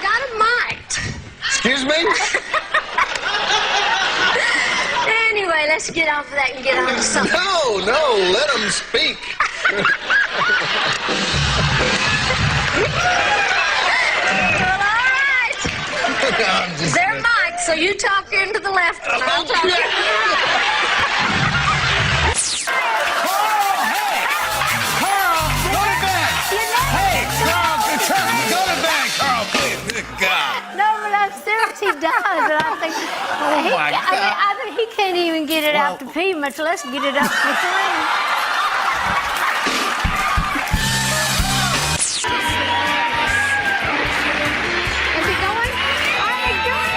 got a mic. Excuse me? Anyway, let's get off of that and get on to something. No, let them speak. Well, all right. They're mic, so you talk into the left one. I'll talk into the right. God. No, but I'm serious, he does. And I think, I think he can't even get it out to pee, much less get it out to three. Is he going? Are they going?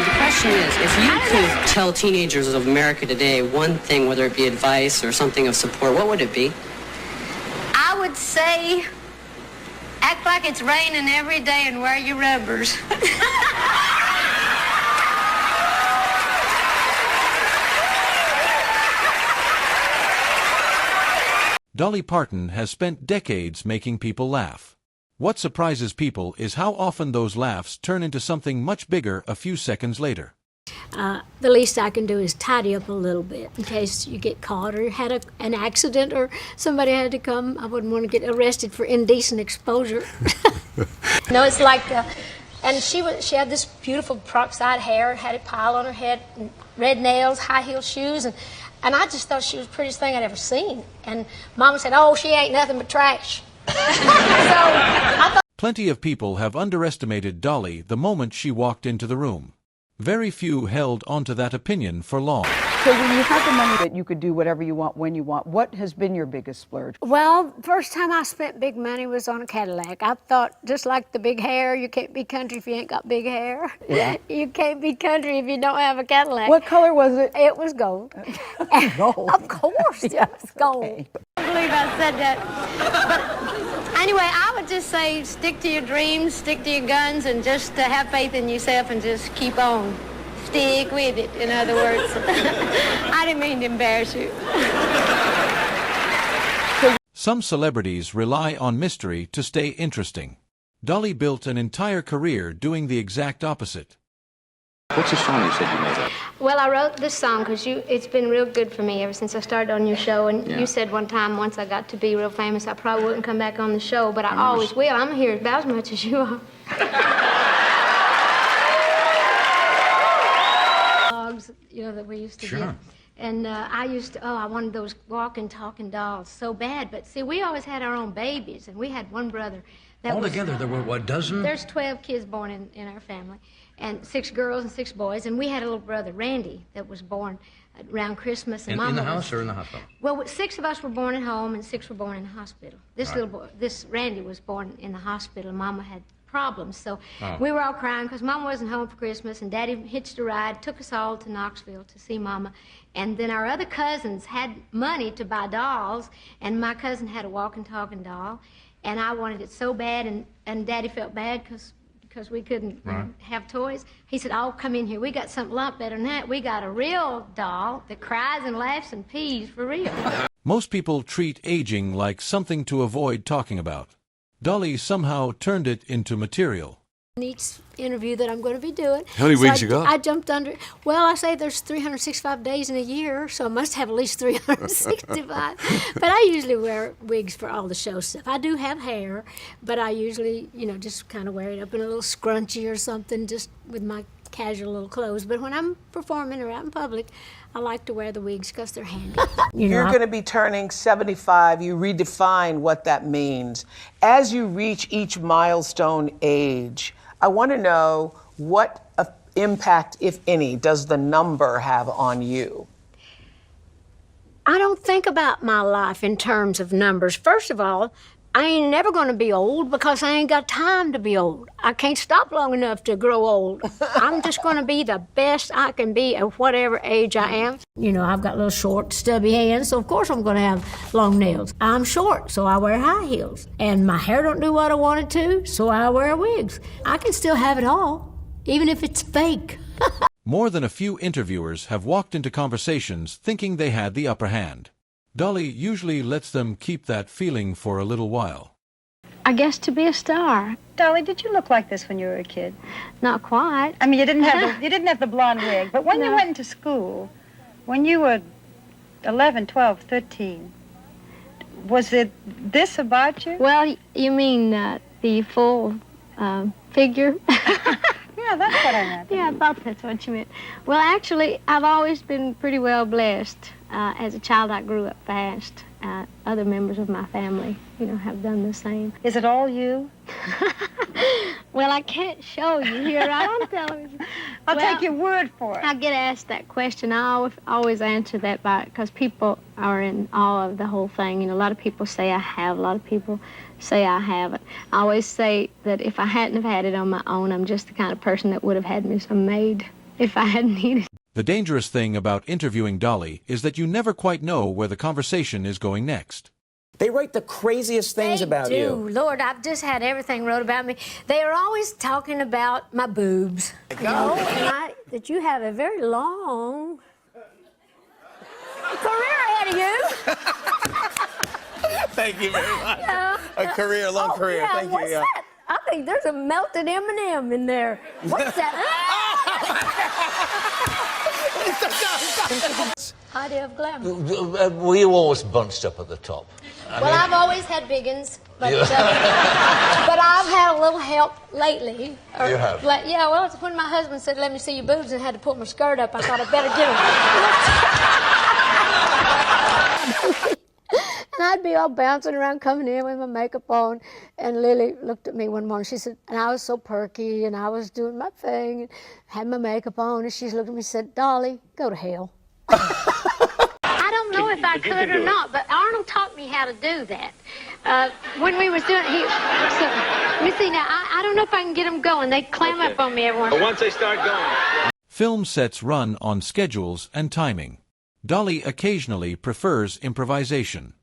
The question is, if you could tell teenagers of America today one thing, whether it be advice or something of support, what would it be? I would say, act like it's raining every day and wear your rubbers. Dolly Parton has spent decades making people laugh. What surprises people is how often those laughs turn into something much bigger a few seconds later. The least I can do is tidy up a little bit in case you get caught or had an accident or somebody had to come. I wouldn't want to get arrested for indecent exposure. No, it's like, and she had this beautiful peroxide hair, had it piled on her head, and red nails, high heel shoes, and I just thought she was the prettiest thing I'd ever seen. And Mama said, "Oh, she ain't nothing but trash." So I thought. Plenty of people have underestimated Dolly the moment she walked into the room. Very few held onto that opinion for long. So when you had the money that you could do whatever you want, when you want, what has been your biggest splurge? Well, first time I spent big money was on a Cadillac. I thought, just like the big hair, you can't be country if you ain't got big hair. Yeah. You can't be country if you don't have a Cadillac. What color was it? It was gold. Gold? Of course, it was gold. Okay. I can't believe I said that. But anyway, I would just say stick to your dreams, stick to your guns, and just have faith in yourself and just keep on. Stick with it, in other words. I didn't mean to embarrass you. Some celebrities rely on mystery to stay interesting. Dolly built an entire career doing the exact opposite. What's the song you said you made up? Well, I wrote this song because it's been real good for me ever since I started on your show. And you said one time, once I got to be real famous, I probably wouldn't come back on the show, but I always will. I'm here about as much as you are. You know, that we used to get. And I wanted those walking, talking dolls so bad. But see, we always had our own babies, and we had one brother. Altogether, there were, what, dozen? There's 12 kids born in our family, and 6 girls and 6 boys. And we had a little brother, Randy, that was born around Christmas. And in the house or in the hospital? Well, 6 of us were born at home, and 6 were born in the hospital. This little boy, this Randy, was born in the hospital, and Mama had problems. So we were all crying because Mama wasn't home for Christmas, and Daddy hitched a ride, took us all to Knoxville to see Mama. And then our other cousins had money to buy dolls, and my cousin had a walking, talking doll, and I wanted it so bad, and Daddy felt bad because we couldn't have toys. He said, "Oh, come in here. We got something a lot better than that. We got a real doll that cries and laughs and pees for real." Most people treat aging like something to avoid talking about. Dolly somehow turned it into material. Each interview that I'm going to be doing. How many wigs you got? I jumped under. Well, I say there's 365 days in a year, so I must have at least 365. But I usually wear wigs for all the show stuff. I do have hair, but I usually, just kind of wear it up in a little scrunchie or something, just with my casual little clothes. But when I'm performing or out in public, I like to wear the wigs because they're handy. You're going to be turning 75. You redefine what that means. As you reach each milestone age, I want to know what impact, if any, does the number have on you? I don't think about my life in terms of numbers. First of all, I ain't never going to be old because I ain't got time to be old. I can't stop long enough to grow old. I'm just going to be the best I can be at whatever age I am. I've got little short, stubby hands, so of course I'm going to have long nails. I'm short, so I wear high heels. And my hair don't do what I want it to, so I wear wigs. I can still have it all, even if it's fake. More than a few interviewers have walked into conversations thinking they had the upper hand. Dolly usually lets them keep that feeling for a little while. I guess to be a star. Dolly, did you look like this when you were a kid? Not quite. I mean, you didn't have the blonde wig, but when you went into school, when you were 11, 12, 13, was it this about you? Well, you mean the full figure? Yeah, that's what I meant. Yeah, I thought that's what you meant. Well, actually, I've always been pretty well blessed. As a child, I grew up fast. Other members of my family, have done the same. Is it all you? Well, I can't show you here on television. I'll take your word for it. I get asked that question. I always answer that because people are in awe of the whole thing. A lot of people say I have. A lot of people say I haven't. I always say that if I hadn't have had it on my own, I'm just the kind of person that would have had me some maid if I hadn't needed it. The dangerous thing about interviewing Dolly is that you never quite know where the conversation is going next. They write the craziest things about you. Lord, I've just had everything wrote about me. They are always talking about my boobs. That you have a very long career ahead of you. Thank you very much. A long career. Yeah, Thank what's you. Yeah. that? I think there's a melted M&M in there. What's that? Idea of glamour. Were you always bunched up at the top? I've always had big uns, but I've had a little help lately. You have? Yeah, well, it's when my husband said, let me see your boobs, and had to pull my skirt up, I thought I'd better get them. And I'd be all bouncing around coming in with my makeup on. And Lily looked at me one morning. She said, and I was so perky, and I was doing my thing, and had my makeup on. And she looked at me and said, Dolly, go to hell. I don't know if I could or not, but Arnold taught me how to do that. When we was doing it, let me see now, I don't know if I can get them going. They clam up on me every once. But once they start going. Film sets run on schedules and timing. Dolly occasionally prefers improvisation.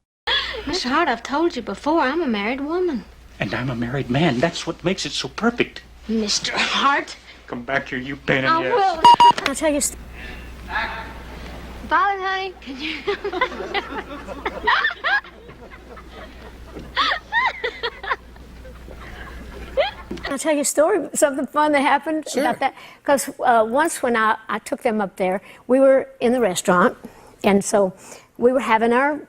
Mr. Hart, I've told you before, I'm a married woman. And I'm a married man. That's what makes it so perfect. Mr. Hart. Come back here, you pain in I the will. ass. I'll tell you. Violet, honey, can you... I'll tell you a story, something fun that happened about that. Because once when I took them up there, we were in the restaurant, and so we were having our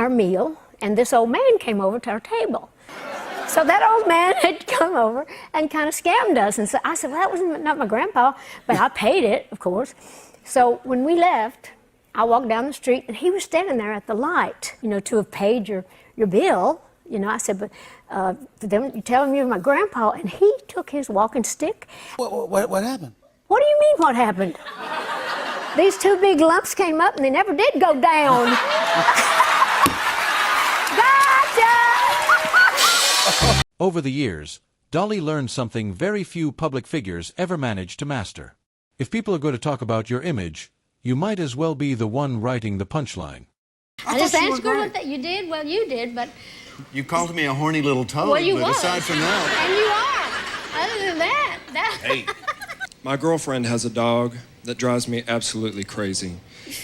meal, and this old man came over to our table. So that old man had come over and kind of scammed us. And so I said, well, that was not my grandpa, but I paid it, of course. So when we left, I walked down the street, and he was standing there at the light, to have paid your bill. I said, but you tell him you're my grandpa, and he took his walking stick. What happened? What do you mean, what happened? These two big lumps came up, and they never did go down. Gotcha! Over the years, Dolly learned something very few public figures ever manage to master. If people are going to talk about your image, you might as well be the one writing the punchline. I just asked her what that you did. Well, you did, but... You called me a horny little toad, Well, you but was. aside from that... And you are. Other than that... Hey. My girlfriend has a dog that drives me absolutely crazy.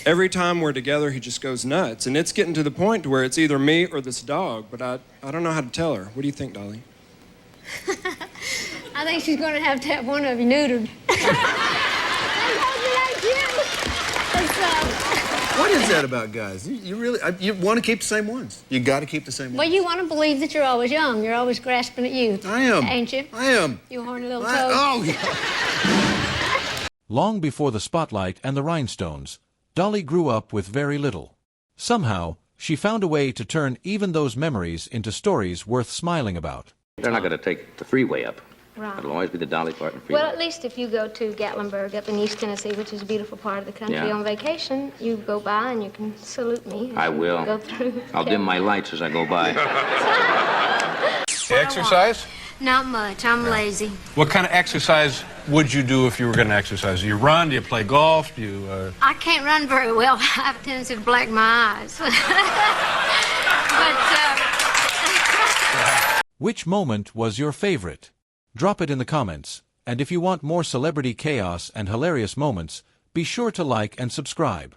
Every time we're together, he just goes nuts. And it's getting to the point where it's either me or this dog, but I don't know how to tell her. What do you think, Dolly? I think she's going to have one of you neutered. What is that about guys? You really you want to keep the same ones. You got to keep the same ones. Well, you want to believe that you're always young. You're always grasping at youth. I am. Ain't you? I am. You horny little toad. Oh, yeah. Long before the spotlight and the rhinestones, Dolly grew up with very little. Somehow, she found a way to turn even those memories into stories worth smiling about. They're not going to take the freeway up. Right. It'll always be the Dolly Parton freeway. Well, at least if you go to Gatlinburg up in East Tennessee, which is a beautiful part of the country, Yeah. on vacation, you go by and you can salute me. I will. Go through. I'll dim my lights as I go by. Exercise? Not much. I'm lazy. What kind of exercise would you do if you were going to exercise? Do you run? Do you play golf? Do you... I can't run very well. I have a tendency to black my eyes. Which moment was your favorite? Drop it in the comments, and if you want more celebrity chaos and hilarious moments, be sure to like and subscribe.